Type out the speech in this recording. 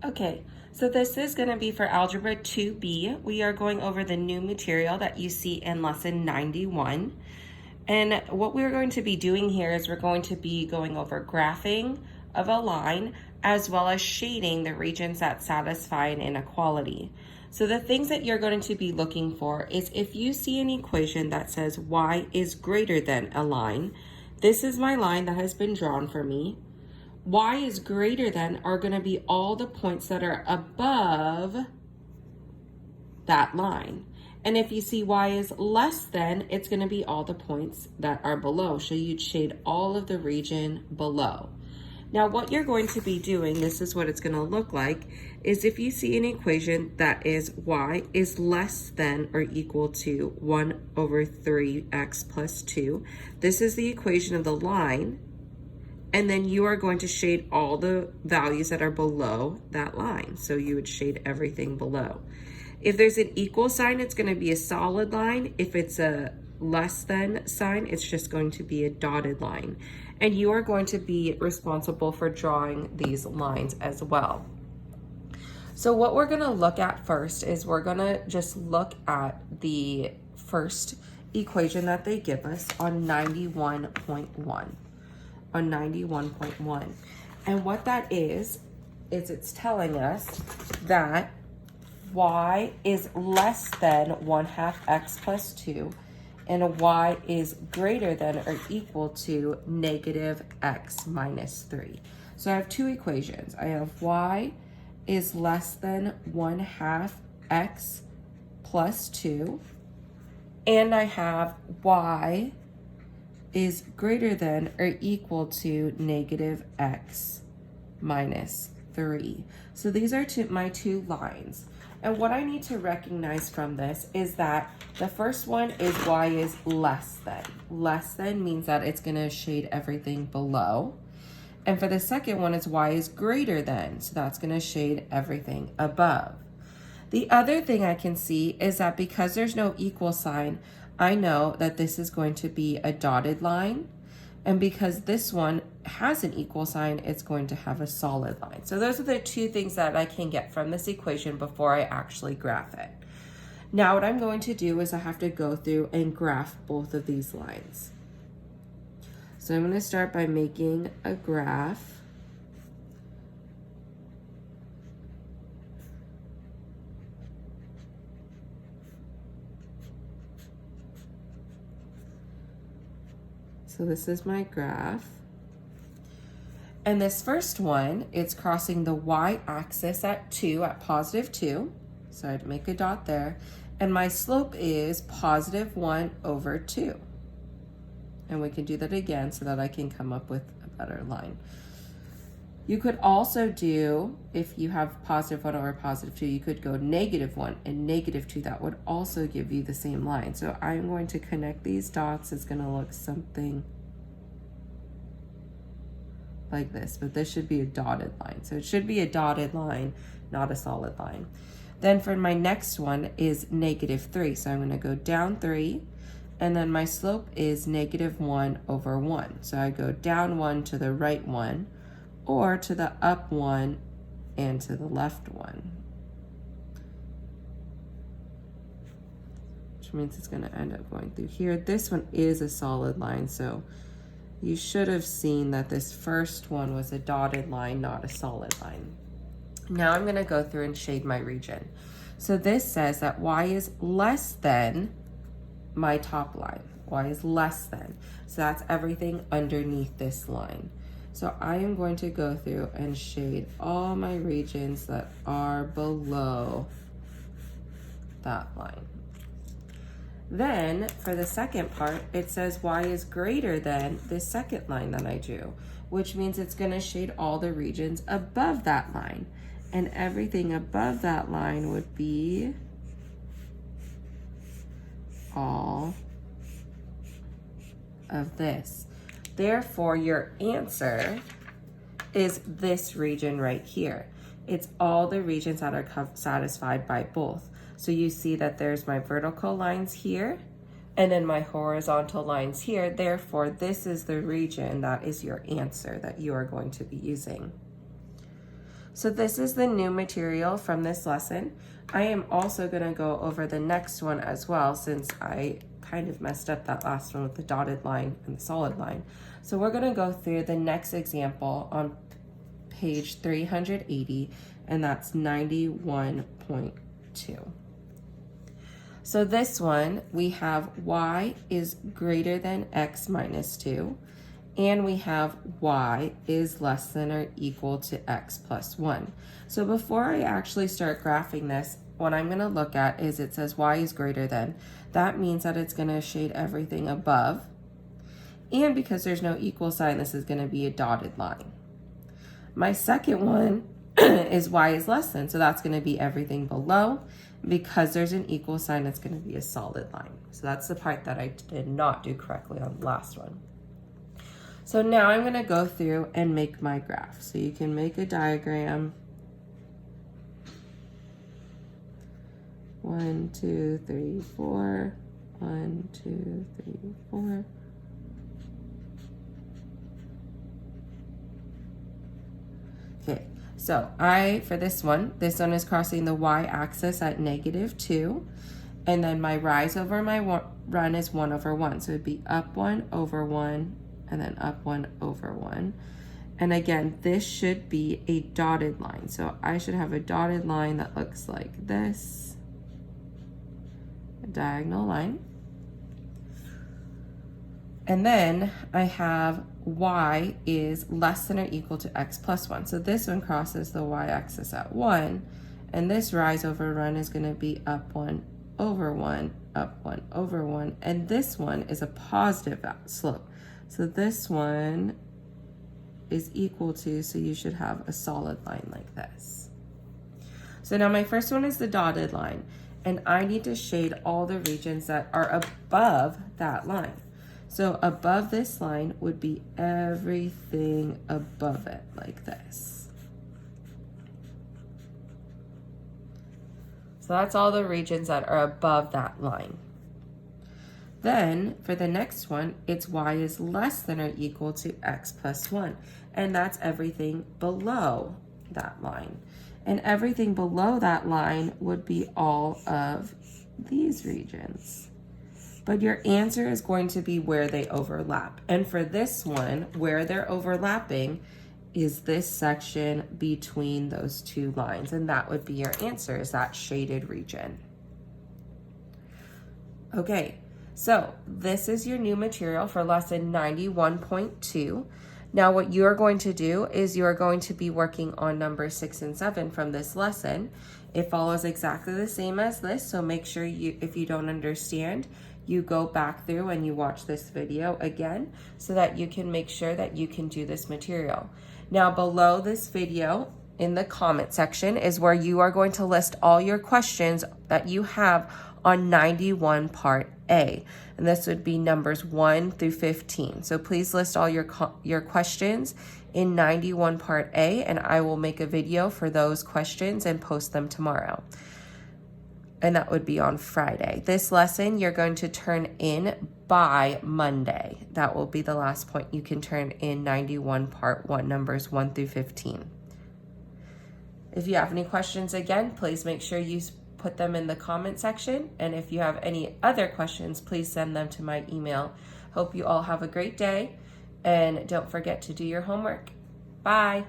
Okay, so this is going to be for Algebra 2B. We are going over the new material that you see in lesson 91. And what we're going to be doing here is we're going to be going over graphing of a line as well as shading the regions that satisfy an inequality. So the things that you're going to be looking for is if you see an equation that says y is greater than a line, this is my line that has been drawn for me. Y is greater than are going to be all the points that are above that line. And if you see y is less than, it's going to be all the points that are below. So you'd shade all of the region below. Now what you're going to be doing, this is what it's going to look like, is if you see an equation that is y is less than or equal to 1 over 3x plus 2, this is the equation of the line. And then you are going to shade all the values that are below that line. So you would shade everything below. If there's an equal sign, it's going to be a solid line. If it's a less than sign, it's just going to be a dotted line. And you are going to be responsible for drawing these lines as well. So what we're going to look at first is we're going to just look at the first equation that they give us on 91.1. On 91.1. And what that is it's telling us that y is less than 1/2 x plus 2 and y is greater than or equal to negative x minus 3. So I have two equations. I have y is less than 1/2 x plus 2 and I have y is greater than or equal to negative x minus 3. So these are my two lines. And what I need to recognize from this is that the first one is y is less than. Less than means that it's going to shade everything below. And for the second one is y is greater than. So that's going to shade everything above. The other thing I can see is that because there's no equal sign, I know that this is going to be a dotted line. And because this one has an equal sign, it's going to have a solid line. So those are the two things that I can get from this equation before I actually graph it. Now what I'm going to do is I have to go through and graph both of these lines. So I'm going to start by making a graph. So this is my graph. And this first one, it's crossing the y-axis at 2, at positive 2. So I'd make a dot there. And my slope is positive 1 over 2. And we can do that again so that I can come up with a better line. You could also do, if you have positive 1 over positive 2, you could go negative 1 and negative 2. That would also give you the same line. So I'm going to connect these dots. It's going to look something like this, but this should be a dotted line. So it should be a dotted line, not a solid line. Then for my next one is negative 3. So I'm going to go down 3, and then my slope is negative 1 over 1. So I go down 1 to the right 1, or to the up 1 and to the left 1. Which means it's going to end up going through here. This one is a solid line, so you should have seen that this first one was a dotted line, not a solid line. Now I'm going to go through and shade my region. So this says that y is less than my top line. Y is less than. So that's everything underneath this line. So I am going to go through and shade all my regions that are below that line. Then for the second part, it says y is greater than the second line that I drew, which means it's going to shade all the regions above that line. And everything above that line would be all of this. Therefore, your answer is this region right here. It's all the regions that are satisfied by both. So you see that there's my vertical lines here and then my horizontal lines here. Therefore, this is the region that is your answer that you are going to be using. So this is the new material from this lesson. I am also going to go over the next one as well, since I kind of messed up that last one with the dotted line and the solid line. So we're going to go through the next example on page 380, and that's 91.2. So this one, we have y is greater than x minus 2, and we have y is less than or equal to x plus 1. So before I actually start graphing this, what I'm going to look at is it says y is greater than. That means that it's going to shade everything above. And because there's no equal sign, this is going to be a dotted line. My second one is y is less than, so that's going to be everything below. Because there's an equal sign, it's going to be a solid line. So that's the part that I did not do correctly on the last one. So now I'm going to go through and make my graph. So you can make a diagram. 1, 2, 3, 4. 1, 2, 3, 4. Okay, so for this one is crossing the y-axis at -2, and then my rise over my run is 1 over 1. So it'd be up 1 over 1, and then up 1 over 1. And again, this should be a dotted line. So I should have a dotted line that looks like this, a diagonal line. And then I have y is less than or equal to x plus 1. So this one crosses the y-axis at 1, and this rise over run is going to be up 1 over 1, up 1 over 1, and this one is a positive slope. So this one is equal to, so you should have a solid line like this. So now my first one is the dotted line, and I need to shade all the regions that are above that line. So above this line would be everything above it, like this. So that's all the regions that are above that line. Then for the next one, it's y is less than or equal to x plus 1. And that's everything below that line. And everything below that line would be all of these regions. But your answer is going to be where they overlap. And for this one, where they're overlapping is this section between those two lines. And that would be your answer, is that shaded region. Okay, so this is your new material for lesson 91.2. Now what you're going to do is you're going to be working on numbers 6 and 7 from this lesson. It follows exactly the same as this, so make sure if you don't understand, you go back through and you watch this video again so that you can make sure that you can do this material. Now below this video in the comment section is where you are going to list all your questions that you have on 91 part A. And this would be numbers 1 through 15. So please list all your questions in 91 part A, and I will make a video for those questions and post them tomorrow. And that would be on Friday. This lesson you're going to turn in by Monday. That will be the last point you can turn in 91 part 1, numbers 1 through 15. If you have any questions, again, please make sure you put them in the comment section. And if you have any other questions, please send them to my email. Hope you all have a great day, and don't forget to do your homework. Bye.